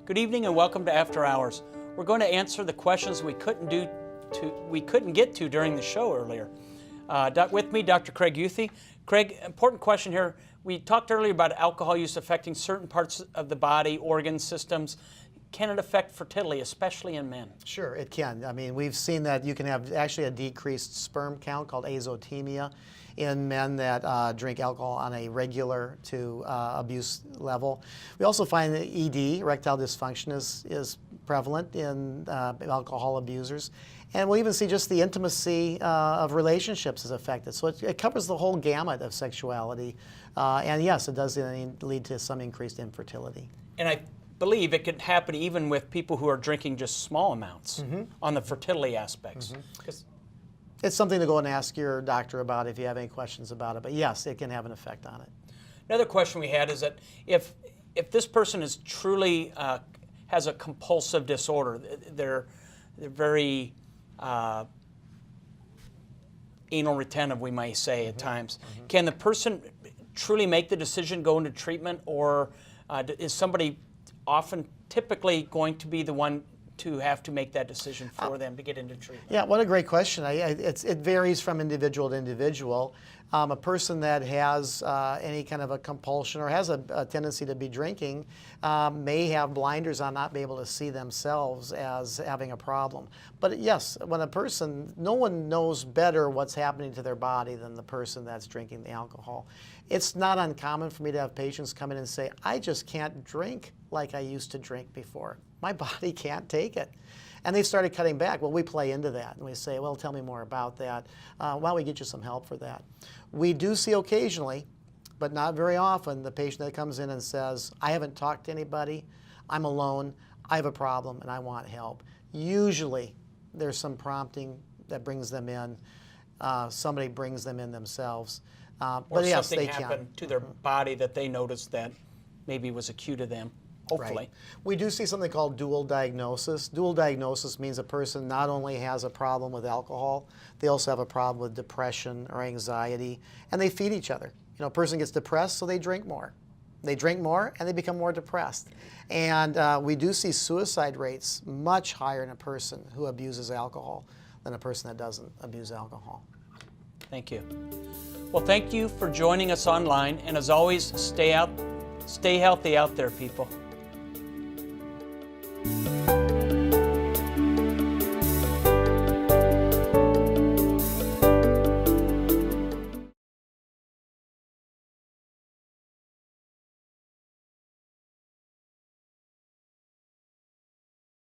Good evening and welcome to After Hours. We're going to answer the questions we couldn't get to during the show earlier. With me, Dr. Craig Youthy. Craig, important question here. We talked earlier about alcohol use affecting certain parts of the body, organ systems. Can it affect fertility, especially in men? Sure, it can. I mean, we've seen that you can have actually a decreased sperm count called azotemia in men that drink alcohol on a regular to abuse level. We also find that ED, erectile dysfunction, is prevalent in alcohol abusers. And we'll even see just the intimacy of relationships is affected. So it covers the whole gamut of sexuality. And yes, it does lead to some increased infertility. And I believe it could happen even with people who are drinking just small amounts on the fertility aspects. It's something to go and ask your doctor about if you have any questions about it. But yes, it can have an effect on it. Another question we had is that if this person is truly has a compulsive disorder, they're very anal retentive, we might say at times. Can the person truly make the decision, go into treatment, or is somebody often typically going to be the one to have to make that decision for them to get into treatment? Yeah, what a great question. It varies from individual to individual. A person that has any kind of a compulsion or has a tendency to be drinking may have blinders on, not be able to see themselves as having a problem. But yes, when a person, no one knows better what's happening to their body than the person that's drinking the alcohol. It's not uncommon for me to have patients come in and say, I just can't drink like I used to drink before. My body can't take it. And they've started cutting back. Well, we play into that and we say, well, tell me more about that. Why don't we get you some help for that? We do see occasionally, but not very often, the patient that comes in and says, I haven't talked to anybody, I'm alone, I have a problem, and I want help. Usually, there's some prompting that brings them in. Somebody brings them in themselves. Or but yes, something they happened can. to their body that they noticed that maybe was a cue to them, hopefully. Right. We do see something called dual diagnosis. Dual diagnosis means a person not only has a problem with alcohol, they also have a problem with depression or anxiety, and they feed each other. You know, a person gets depressed, so they drink more. They drink more, and they become more depressed. And we do see suicide rates much higher in a person who abuses alcohol than a person that doesn't abuse alcohol. Thank you. Well, thank you for joining us online, and as always, stay healthy out there, people.